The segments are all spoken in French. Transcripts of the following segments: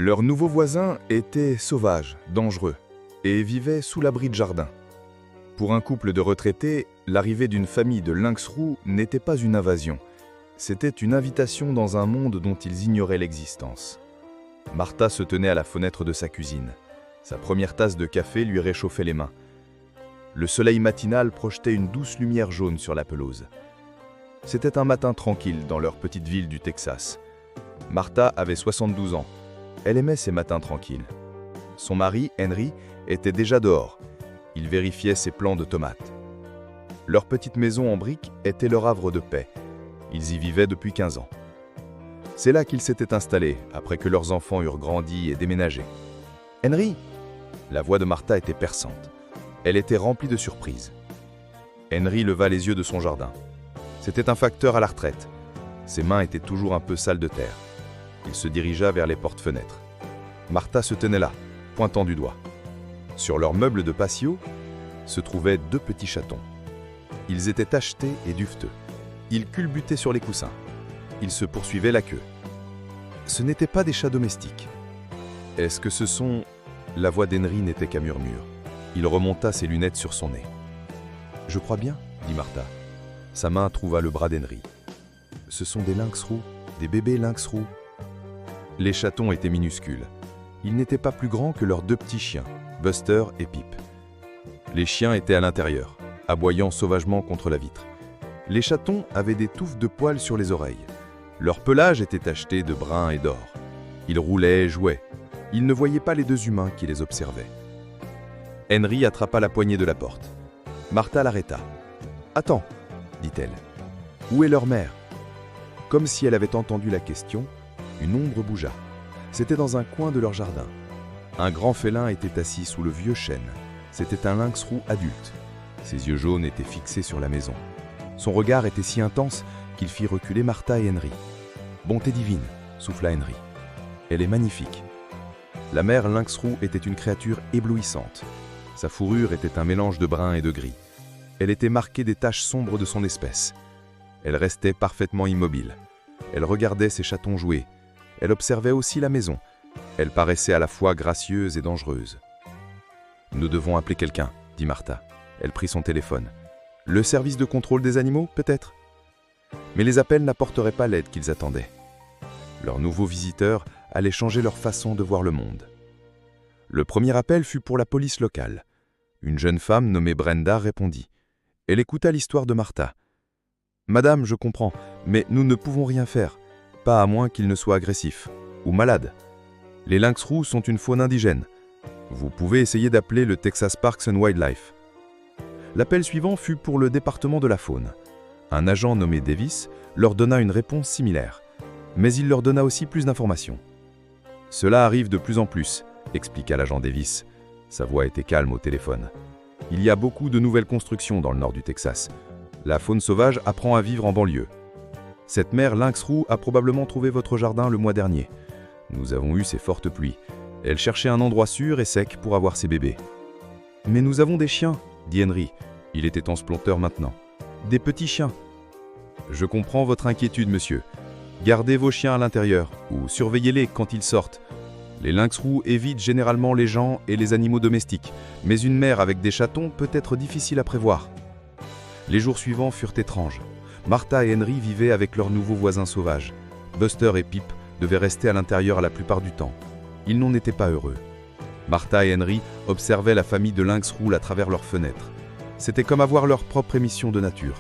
Leur nouveau voisin était sauvage, dangereux, et vivait sous l'abri de jardin. Pour un couple de retraités, l'arrivée d'une famille de lynx roux n'était pas une invasion, c'était une invitation dans un monde dont ils ignoraient l'existence. Martha se tenait à la fenêtre de sa cuisine. Sa première tasse de café lui réchauffait les mains. Le soleil matinal projetait une douce lumière jaune sur la pelouse. C'était un matin tranquille dans leur petite ville du Texas. Martha avait 72 ans. Elle aimait ces matins tranquilles. Son mari, Henry, était déjà dehors. Il vérifiait ses plants de tomates. Leur petite maison en briques était leur havre de paix. Ils y vivaient depuis 15 ans. C'est là qu'ils s'étaient installés, après que leurs enfants eurent grandi et déménagé. « Henry !» La voix de Martha était perçante. Elle était remplie de surprises. Henry leva les yeux de son jardin. C'était un facteur à la retraite. Ses mains étaient toujours un peu sales de terre. Il se dirigea vers les portes-fenêtres. Martha se tenait là, pointant du doigt. Sur leur meuble de patio se trouvaient 2 petits chatons. Ils étaient tachetés et duveteux. Ils culbutaient sur les coussins. Ils se poursuivaient la queue. Ce n'étaient pas des chats domestiques. Est-ce que ce sont... La voix d'Henry n'était qu'un murmure. Il remonta ses lunettes sur son nez. « Je crois bien, » dit Martha. Sa main trouva le bras d'Henry. « Ce sont des lynx roux, des bébés lynx roux. » Les chatons étaient minuscules. Ils n'étaient pas plus grands que leurs 2 petits chiens, Buster et Pip. Les chiens étaient à l'intérieur, aboyant sauvagement contre la vitre. Les chatons avaient des touffes de poils sur les oreilles. Leur pelage était tacheté de brun et d'or. Ils roulaient et jouaient. Ils ne voyaient pas les 2 humains qui les observaient. Henry attrapa la poignée de la porte. Martha l'arrêta. « Attends, » dit-elle. « Où est leur mère ?» Comme si elle avait entendu la question, une ombre bougea. C'était dans un coin de leur jardin. Un grand félin était assis sous le vieux chêne. C'était un lynx roux adulte. Ses yeux jaunes étaient fixés sur la maison. Son regard était si intense qu'il fit reculer Martha et Henry. « Bonté divine !» souffla Henry. « Elle est magnifique. » La mère lynx roux était une créature éblouissante. Sa fourrure était un mélange de brun et de gris. Elle était marquée des taches sombres de son espèce. Elle restait parfaitement immobile. Elle regardait ses chatons jouer. Elle observait aussi la maison. Elle paraissait à la fois gracieuse et dangereuse. « Nous devons appeler quelqu'un, » dit Martha. Elle prit son téléphone. « Le service de contrôle des animaux, peut-être ?» Mais les appels n'apporteraient pas l'aide qu'ils attendaient. Leurs nouveaux visiteurs allaient changer leur façon de voir le monde. Le premier appel fut pour la police locale. Une jeune femme nommée Brenda répondit. Elle écouta l'histoire de Martha. « Madame, je comprends, mais nous ne pouvons rien faire, pas à moins qu'il ne soit agressif ou malade. Les lynx roux sont une faune indigène. Vous pouvez essayer d'appeler le Texas Parks and Wildlife. » L'appel suivant fut pour le département de la faune. Un agent nommé Davis leur donna une réponse similaire, mais il leur donna aussi plus d'informations. « Cela arrive de plus en plus, » expliqua l'agent Davis. Sa voix était calme au téléphone. « Il y a beaucoup de nouvelles constructions dans le nord du Texas. La faune sauvage apprend à vivre en banlieue. Cette mère lynx roux a probablement trouvé votre jardin le mois dernier. Nous avons eu ces fortes pluies. Elle cherchait un endroit sûr et sec pour avoir ses bébés. »« Mais nous avons des chiens, » dit Henry. Il était en splendeur maintenant. « Des petits chiens. »« Je comprends votre inquiétude, monsieur. Gardez vos chiens à l'intérieur ou surveillez-les quand ils sortent. Les lynx roux évitent généralement les gens et les animaux domestiques, mais une mère avec des chatons peut être difficile à prévoir. » Les jours suivants furent étranges. Martha et Henry vivaient avec leurs nouveaux voisins sauvages. Buster et Pip devaient rester à l'intérieur la plupart du temps. Ils n'en étaient pas heureux. Martha et Henry observaient la famille de lynx roux à travers leurs fenêtres. C'était comme avoir leur propre émission de nature.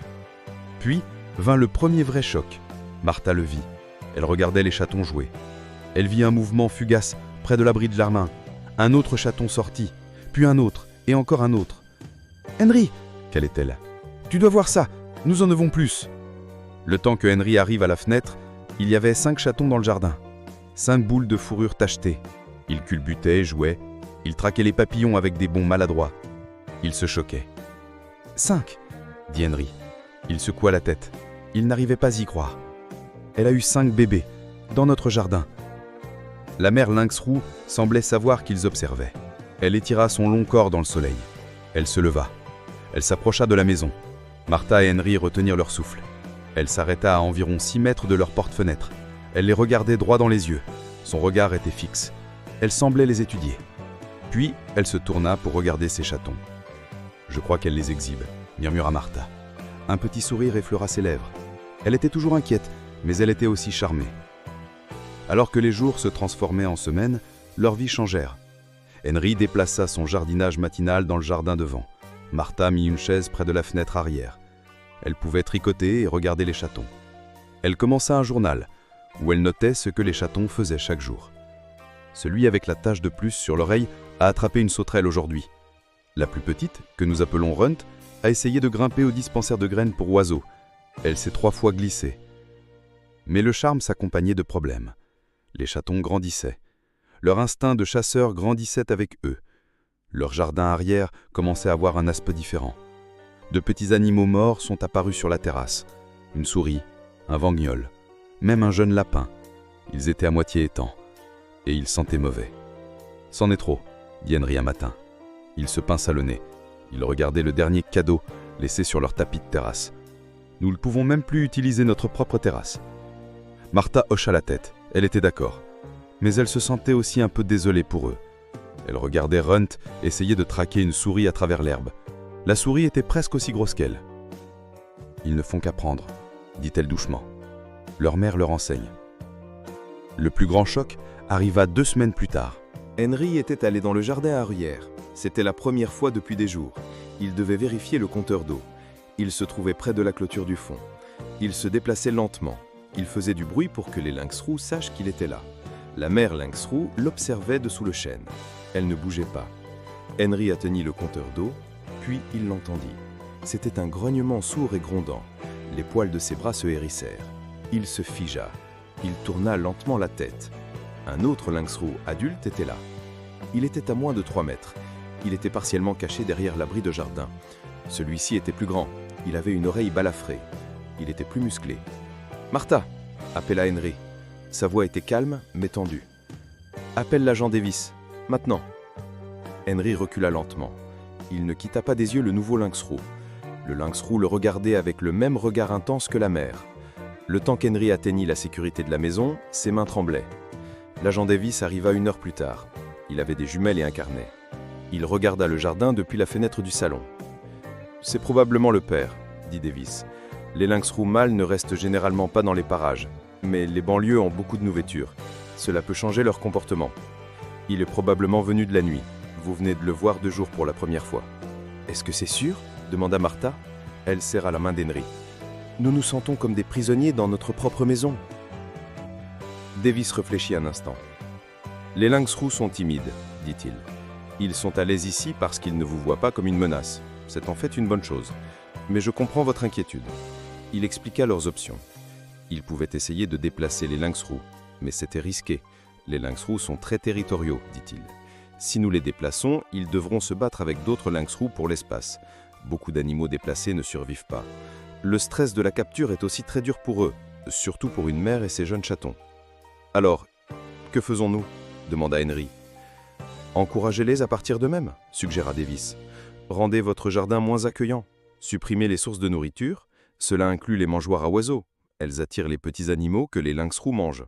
Puis vint le premier vrai choc. Martha le vit. Elle regardait les chatons jouer. Elle vit un mouvement fugace près de l'abri de jardin. Un autre chaton sortit, puis un autre, et encore un autre. « Henry !» Qu'allait-elle ? « Tu dois voir ça, nous en avons plus !» Le temps que Henry arrive à la fenêtre, il y avait 5 chatons dans le jardin. 5 boules de fourrure tachetées. Ils culbutaient, jouaient. Ils traquaient les papillons avec des bonds maladroits. Ils se choquaient. « 5 !» dit Henry. Il secoua la tête. Il n'arrivait pas à y croire. Elle a eu 5 bébés, dans notre jardin. La mère lynx roux semblait savoir qu'ils observaient. Elle étira son long corps dans le soleil. Elle se leva. Elle s'approcha de la maison. Martha et Henry retenirent leur souffle. Elle s'arrêta à environ 6 mètres de leur porte-fenêtre. Elle les regardait droit dans les yeux. Son regard était fixe. Elle semblait les étudier. Puis, elle se tourna pour regarder ses chatons. « Je crois qu'elle les exhibe », murmura Martha. Un petit sourire effleura ses lèvres. Elle était toujours inquiète, mais elle était aussi charmée. Alors que les jours se transformaient en semaines, leurs vies changèrent. Henry déplaça son jardinage matinal dans le jardin devant. Martha mit une chaise près de la fenêtre arrière. Elle pouvait tricoter et regarder les chatons. Elle commença un journal, où elle notait ce que les chatons faisaient chaque jour. Celui avec la tache de plus sur l'oreille a attrapé une sauterelle aujourd'hui. La plus petite, que nous appelons Runt, a essayé de grimper au dispensaire de graines pour oiseaux. Elle s'est 3 fois glissée. Mais le charme s'accompagnait de problèmes. Les chatons grandissaient. Leur instinct de chasseur grandissait avec eux. Leur jardin arrière commençait à avoir un aspect différent. De petits animaux morts sont apparus sur la terrasse. Une souris, un vanguignol, même un jeune lapin. Ils étaient à moitié étangs. Et ils sentaient mauvais. « C'en est trop », dit Henry un matin. Il se pinça le nez. Il regardait le dernier cadeau laissé sur leur tapis de terrasse. « Nous ne pouvons même plus utiliser notre propre terrasse. » Martha hocha la tête. Elle était d'accord. Mais elle se sentait aussi un peu désolée pour eux. Elle regardait Runt essayer de traquer une souris à travers l'herbe. La souris était presque aussi grosse qu'elle. « Ils ne font qu'apprendre », dit-elle doucement. Leur mère leur enseigne. Le plus grand choc arriva 2 semaines plus tard. Henry était allé dans le jardin arrière. C'était la première fois depuis des jours. Il devait vérifier le compteur d'eau. Il se trouvait près de la clôture du fond. Il se déplaçait lentement. Il faisait du bruit pour que les lynx roux sachent qu'il était là. La mère lynx roux l'observait dessous le chêne. Elle ne bougeait pas. Henry atteignit le compteur d'eau, puis il l'entendit. C'était un grognement sourd et grondant. Les poils de ses bras se hérissèrent. Il se figea. Il tourna lentement la tête. Un autre lynx roux adulte était là. Il était à moins de 3 mètres. Il était partiellement caché derrière l'abri de jardin. Celui-ci était plus grand. Il avait une oreille balafrée. Il était plus musclé. « Martha !» appela Henry. Sa voix était calme, mais tendue. « Appelle l'agent Davis, maintenant !» Henry recula lentement. Il ne quitta pas des yeux le nouveau lynx roux. Le lynx roux le regardait avec le même regard intense que la mère. Le temps qu'Henry atteignit la sécurité de la maison, ses mains tremblaient. L'agent Davis arriva 1 heure plus tard. Il avait des jumelles et un carnet. Il regarda le jardin depuis la fenêtre du salon. « C'est probablement le père, » dit Davis. « Les lynx roux mâles ne restent généralement pas dans les parages, mais les banlieues ont beaucoup de nourriture. Cela peut changer leur comportement. Il est probablement venu de la nuit. Vous venez de le voir de jour pour la première fois. »« Est-ce que c'est sûr ?» demanda Martha. Elle serra la main d'Henry. « Nous nous sentons comme des prisonniers dans notre propre maison. » Davis réfléchit un instant. « Les lynx roux sont timides, dit-il. Ils sont à l'aise ici parce qu'ils ne vous voient pas comme une menace. C'est en fait une bonne chose. Mais je comprends votre inquiétude. » Il expliqua leurs options. Ils pouvaient essayer de déplacer les lynx roux, mais c'était risqué. Les lynx roux sont très territoriaux, dit-il. Si nous les déplaçons, ils devront se battre avec d'autres lynx roux pour l'espace. Beaucoup d'animaux déplacés ne survivent pas. Le stress de la capture est aussi très dur pour eux, surtout pour une mère et ses jeunes chatons. « Alors, que faisons-nous » demanda Henry. « Encouragez-les à partir d'eux-mêmes, » suggéra Davis. « Rendez votre jardin moins accueillant. Supprimez les sources de nourriture. Cela inclut les mangeoires à oiseaux. Elles attirent les petits animaux que les lynx roux mangent.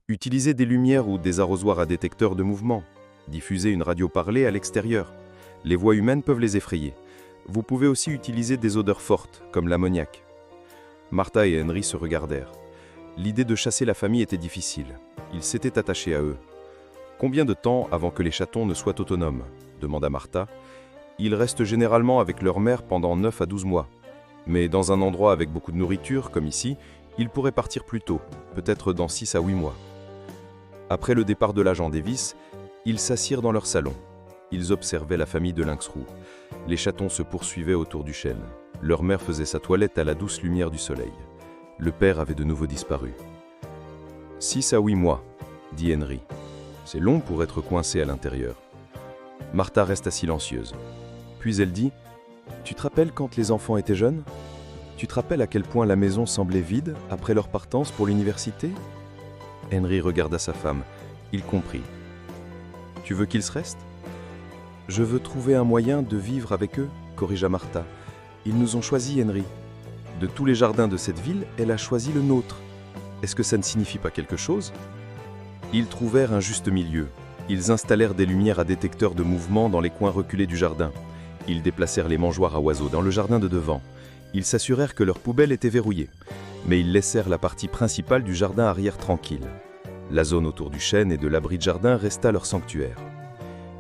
Utilisez des lumières ou des arrosoirs à détecteur de mouvement. Diffusez une radio parlée à l'extérieur. Les voix humaines peuvent les effrayer. Vous pouvez aussi utiliser des odeurs fortes, comme l'ammoniac. » Martha et Henry se regardèrent. L'idée de chasser la famille était difficile. Ils s'étaient attachés à eux. « Combien de temps avant que les chatons ne soient autonomes ?» demanda Martha. « Ils restent généralement avec leur mère pendant 9 à 12 mois. Mais dans un endroit avec beaucoup de nourriture, comme ici, ils pourraient partir plus tôt, peut-être dans 6 à 8 mois. » Après le départ de l'agent Davis, ils s'assirent dans leur salon. Ils observaient la famille de lynx roux. Les chatons se poursuivaient autour du chêne. Leur mère faisait sa toilette à la douce lumière du soleil. Le père avait de nouveau disparu. « 6 à 8 mois, » dit Henry. « C'est long pour être coincé à l'intérieur. » Martha resta silencieuse. Puis elle dit « Tu te rappelles quand les enfants étaient jeunes ? Tu te rappelles à quel point la maison semblait vide après leur partance pour l'université ?» Henry regarda sa femme. Il comprit. « Tu veux qu'ils restent ?»« Je veux trouver un moyen de vivre avec eux, » corrigea Martha. « Ils nous ont choisis, Henry. De tous les jardins de cette ville, elle a choisi le nôtre. Est-ce que ça ne signifie pas quelque chose ?» Ils trouvèrent un juste milieu. Ils installèrent des lumières à détecteur de mouvement dans les coins reculés du jardin. Ils déplacèrent les mangeoires à oiseaux dans le jardin de devant. Ils s'assurèrent que leurs poubelles étaient verrouillées. Mais ils laissèrent la partie principale du jardin arrière tranquille. La zone autour du chêne et de l'abri de jardin resta leur sanctuaire.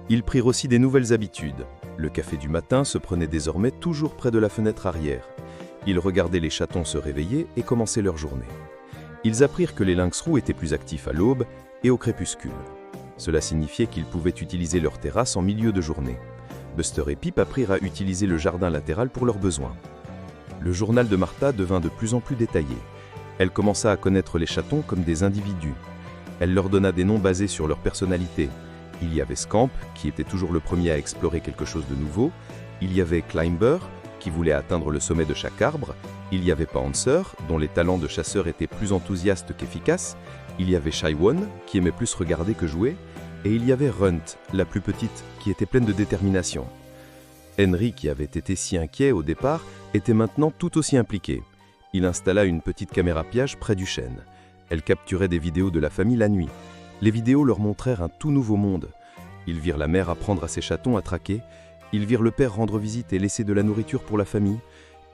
Ils prirent aussi des nouvelles habitudes. Le café du matin se prenait désormais toujours près de la fenêtre arrière. Ils regardaient les chatons se réveiller et commencer leur journée. Ils apprirent que les lynx roux étaient plus actifs à l'aube et au crépuscule. Cela signifiait qu'ils pouvaient utiliser leur terrasse en milieu de journée. Buster et Pip apprirent à utiliser le jardin latéral pour leurs besoins. Le journal de Martha devint de plus en plus détaillé. Elle commença à connaître les chatons comme des individus. Elle leur donna des noms basés sur leur personnalité. Il y avait Scamp, qui était toujours le premier à explorer quelque chose de nouveau. Il y avait Climber, qui voulait atteindre le sommet de chaque arbre. Il y avait Pouncer, dont les talents de chasseur étaient plus enthousiastes qu'efficaces. Il y avait Shy One, qui aimait plus regarder que jouer. Et il y avait Runt, la plus petite, qui était pleine de détermination. Henry, qui avait été si inquiet au départ, était maintenant tout aussi impliqué. Il installa une petite caméra piège près du chêne. Elle capturait des vidéos de la famille la nuit. Les vidéos leur montrèrent un tout nouveau monde. Ils virent la mère apprendre à ses chatons à traquer. Ils virent le père rendre visite et laisser de la nourriture pour la famille.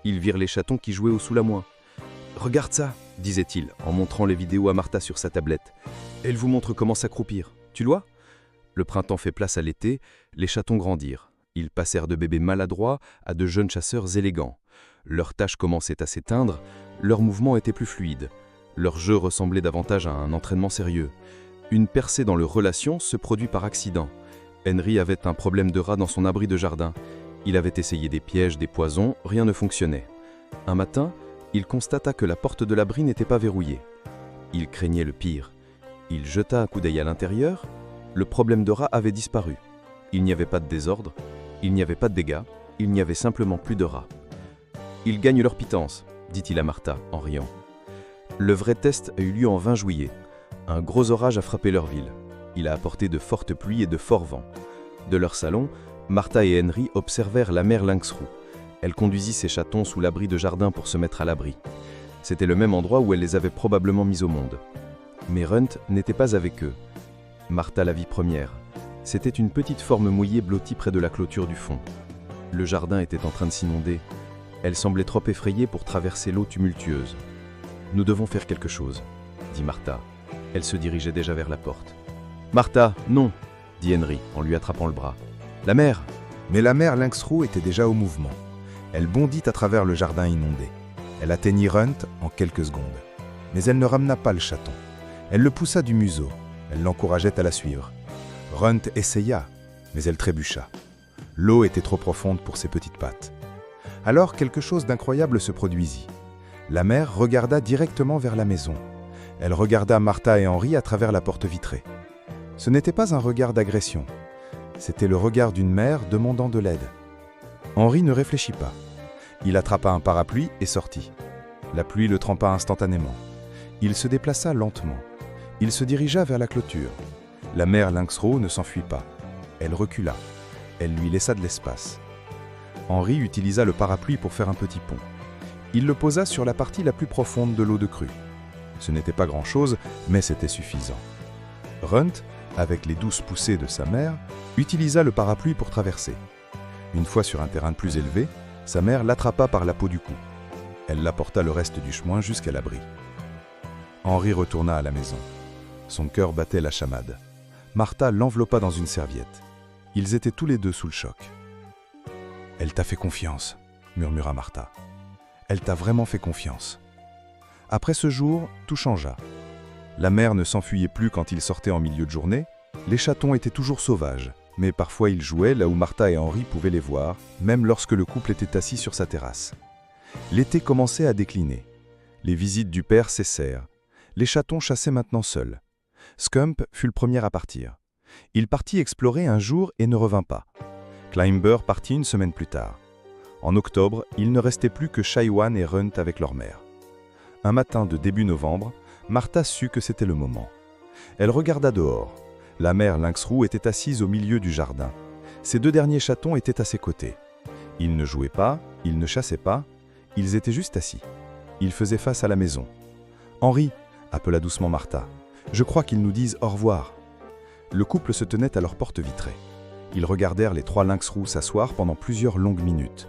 Ils virent les chatons qui jouaient au sous-la-mois. « Regarde ça !» disait-il en montrant les vidéos à Martha sur sa tablette. « Elle vous montre comment s'accroupir. Tu le vois ?» Le printemps fait place à l'été, les chatons grandirent. Ils passèrent de bébés maladroits à de jeunes chasseurs élégants. Leurs tâches commençaient à s'éteindre, leurs mouvements étaient plus fluides. Leur jeu ressemblait davantage à un entraînement sérieux. Une percée dans leurs relations se produit par accident. Henry avait un problème de rat dans son abri de jardin. Il avait essayé des pièges, des poisons, rien ne fonctionnait. Un matin, il constata que la porte de l'abri n'était pas verrouillée. Il craignait le pire. Il jeta un coup d'œil à l'intérieur. Le problème de rat avait disparu. Il n'y avait pas de désordre, il n'y avait pas de dégâts, il n'y avait simplement plus de rats. « Ils gagnent leur pitance », dit-il à Martha en riant. Le vrai test a eu lieu en 20 juillet. Un gros orage a frappé leur ville. Il a apporté de fortes pluies et de forts vents. De leur salon, Martha et Henry observèrent la mère lynx roux. Elle conduisit ses chatons sous l'abri de jardin pour se mettre à l'abri. C'était le même endroit où elle les avait probablement mis au monde. Mais Runt n'était pas avec eux. Martha la vit première. C'était une petite forme mouillée blottie près de la clôture du fond. Le jardin était en train de s'inonder. Elle semblait trop effrayée pour traverser l'eau tumultueuse. « Nous devons faire quelque chose », dit Martha. Elle se dirigeait déjà vers la porte. « Martha, non !» dit Henry en lui attrapant le bras. « La mère !» Mais la mère lynx roux était déjà au mouvement. Elle bondit à travers le jardin inondé. Elle atteignit Runt en quelques secondes. Mais elle ne ramena pas le chaton. Elle le poussa du museau. Elle l'encourageait à la suivre. Runt essaya, mais elle trébucha. L'eau était trop profonde pour ses petites pattes. Alors quelque chose d'incroyable se produisit. La mère regarda directement vers la maison. Elle regarda Martha et Henry à travers la porte vitrée. Ce n'était pas un regard d'agression. C'était le regard d'une mère demandant de l'aide. Henry ne réfléchit pas. Il attrapa un parapluie et sortit. La pluie le trempa instantanément. Il se déplaça lentement. Il se dirigea vers la clôture. La mère lynx roux ne s'enfuit pas. Elle recula. Elle lui laissa de l'espace. Henry utilisa le parapluie pour faire un petit pont. Il le posa sur la partie la plus profonde de l'eau de crue. Ce n'était pas grand-chose, mais c'était suffisant. Runt, avec les douces poussées de sa mère, utilisa le parapluie pour traverser. Une fois sur un terrain plus élevé, sa mère l'attrapa par la peau du cou. Elle l'apporta le reste du chemin jusqu'à l'abri. Henry retourna à la maison. Son cœur battait la chamade. Martha l'enveloppa dans une serviette. Ils étaient tous les deux sous le choc. « Elle t'a fait confiance », murmura Martha. « Elle t'a vraiment fait confiance. » Après ce jour, tout changea. La mère ne s'enfuyait plus quand ils sortaient en milieu de journée. Les chatons étaient toujours sauvages, mais parfois ils jouaient là où Martha et Henry pouvaient les voir, même lorsque le couple était assis sur sa terrasse. L'été commençait à décliner. Les visites du père cessèrent. Les chatons chassaient maintenant seuls. Scamp fut le premier à partir. Il partit explorer un jour et ne revint pas. Climber partit une semaine plus tard. En octobre, il ne restait plus que Shy One et Runt avec leur mère. Un matin de début novembre, Martha sut que c'était le moment. Elle regarda dehors. La mère lynx roux était assise au milieu du jardin. Ses deux derniers chatons étaient à ses côtés. Ils ne jouaient pas, ils ne chassaient pas, ils étaient juste assis. Ils faisaient face à la maison. « Henry !» appela doucement Martha. « Je crois qu'ils nous disent au revoir. » Le couple se tenait à leur porte vitrée. Ils regardèrent les 3 lynx roux s'asseoir pendant plusieurs longues minutes.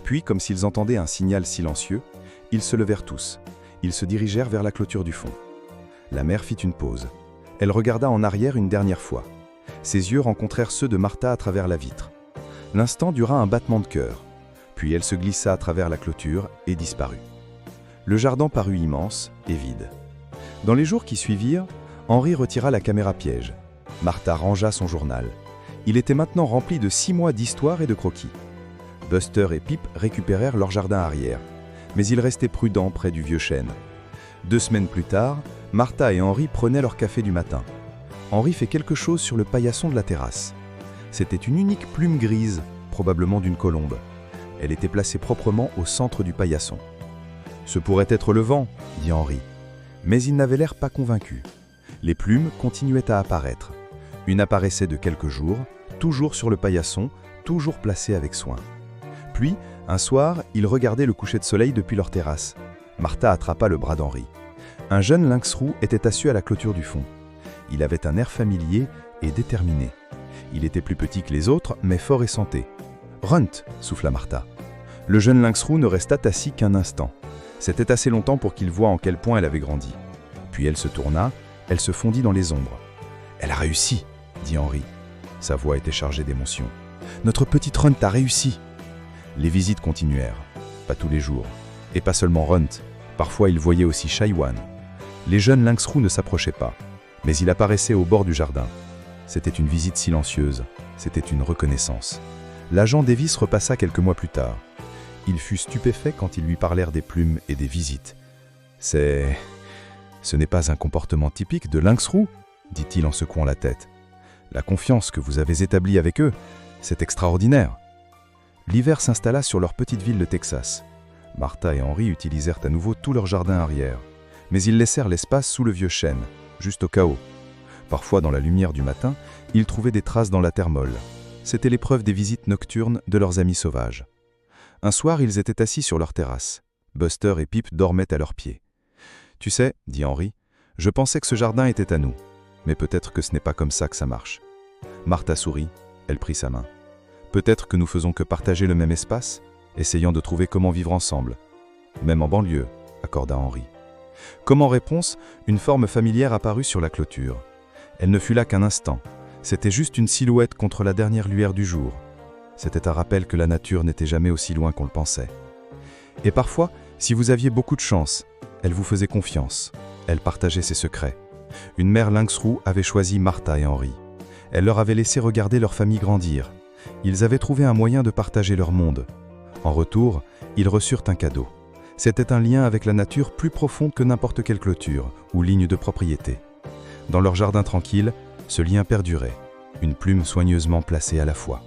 Puis, comme s'ils entendaient un signal silencieux, ils se levèrent tous. Ils se dirigèrent vers la clôture du fond. La mère fit une pause. Elle regarda en arrière une dernière fois. Ses yeux rencontrèrent ceux de Martha à travers la vitre. L'instant dura un battement de cœur. Puis elle se glissa à travers la clôture et disparut. Le jardin parut immense et vide. Dans les jours qui suivirent, Henry retira la caméra piège. Martha rangea son journal. Il était maintenant rempli de 6 mois d'histoire et de croquis. Buster et Pip récupérèrent leur jardin arrière, mais ils restaient prudents près du vieux chêne. 2 semaines plus tard, Martha et Henry prenaient leur café du matin. Henry fait quelque chose sur le paillasson de la terrasse. C'était une unique plume grise, probablement d'une colombe. Elle était placée proprement au centre du paillasson. « Ce pourrait être le vent », dit Henry. Mais il n'avait l'air pas convaincu. Les plumes continuaient à apparaître. Une apparaissait de quelques jours, toujours sur le paillasson, toujours placée avec soin. Puis, un soir, ils regardaient le coucher de soleil depuis leur terrasse. Martha attrapa le bras d'Henry. Un jeune lynx roux était assis à la clôture du fond. Il avait un air familier et déterminé. Il était plus petit que les autres, mais fort et santé. « Runt !» souffla Martha. Le jeune lynx roux ne resta assis qu'un instant. C'était assez longtemps pour qu'il voie en quel point elle avait grandi. Puis elle se tourna, elle se fondit dans les ombres. « Elle a réussi !» dit Henry. Sa voix était chargée d'émotion. « Notre petite Runt a réussi !» Les visites continuèrent. Pas tous les jours. Et pas seulement Runt. Parfois, il voyait aussi Chaiwan. Les jeunes lynx roux ne s'approchaient pas, mais il apparaissait au bord du jardin. C'était une visite silencieuse. C'était une reconnaissance. L'agent Davis repassa quelques mois plus tard. Il fut stupéfait quand ils lui parlèrent des plumes et des visites. « Ce n'est pas un comportement typique de lynx roux ?» dit-il en secouant la tête. « La confiance que vous avez établie avec eux, c'est extraordinaire. » L'hiver s'installa sur leur petite ville de Texas. Martha et Henry utilisèrent à nouveau tout leur jardin arrière, mais ils laissèrent l'espace sous le vieux chêne, juste au cas où. Parfois, dans la lumière du matin, ils trouvaient des traces dans la terre molle. C'était l'épreuve des visites nocturnes de leurs amis sauvages. Un soir, ils étaient assis sur leur terrasse. Buster et Pip dormaient à leurs pieds. « Tu sais, » dit Henry, « je pensais que ce jardin était à nous, mais peut-être que ce n'est pas comme ça que ça marche. » Martha sourit, elle prit sa main. « Peut-être que nous faisons que partager le même espace, essayant de trouver comment vivre ensemble. Même en banlieue, » accorda Henry. Comme en réponse, une forme familière apparut sur la clôture. Elle ne fut là qu'un instant. C'était juste une silhouette contre la dernière lueur du jour. C'était un rappel que la nature n'était jamais aussi loin qu'on le pensait. Et parfois, si vous aviez beaucoup de chance, elle vous faisait confiance. Elle partageait ses secrets. Une mère lynx roux avait choisi Martha et Henry. Elle leur avait laissé regarder leur famille grandir. Ils avaient trouvé un moyen de partager leur monde. En retour, ils reçurent un cadeau. C'était un lien avec la nature plus profond que n'importe quelle clôture ou ligne de propriété. Dans leur jardin tranquille, ce lien perdurait, une plume soigneusement placée à la fois.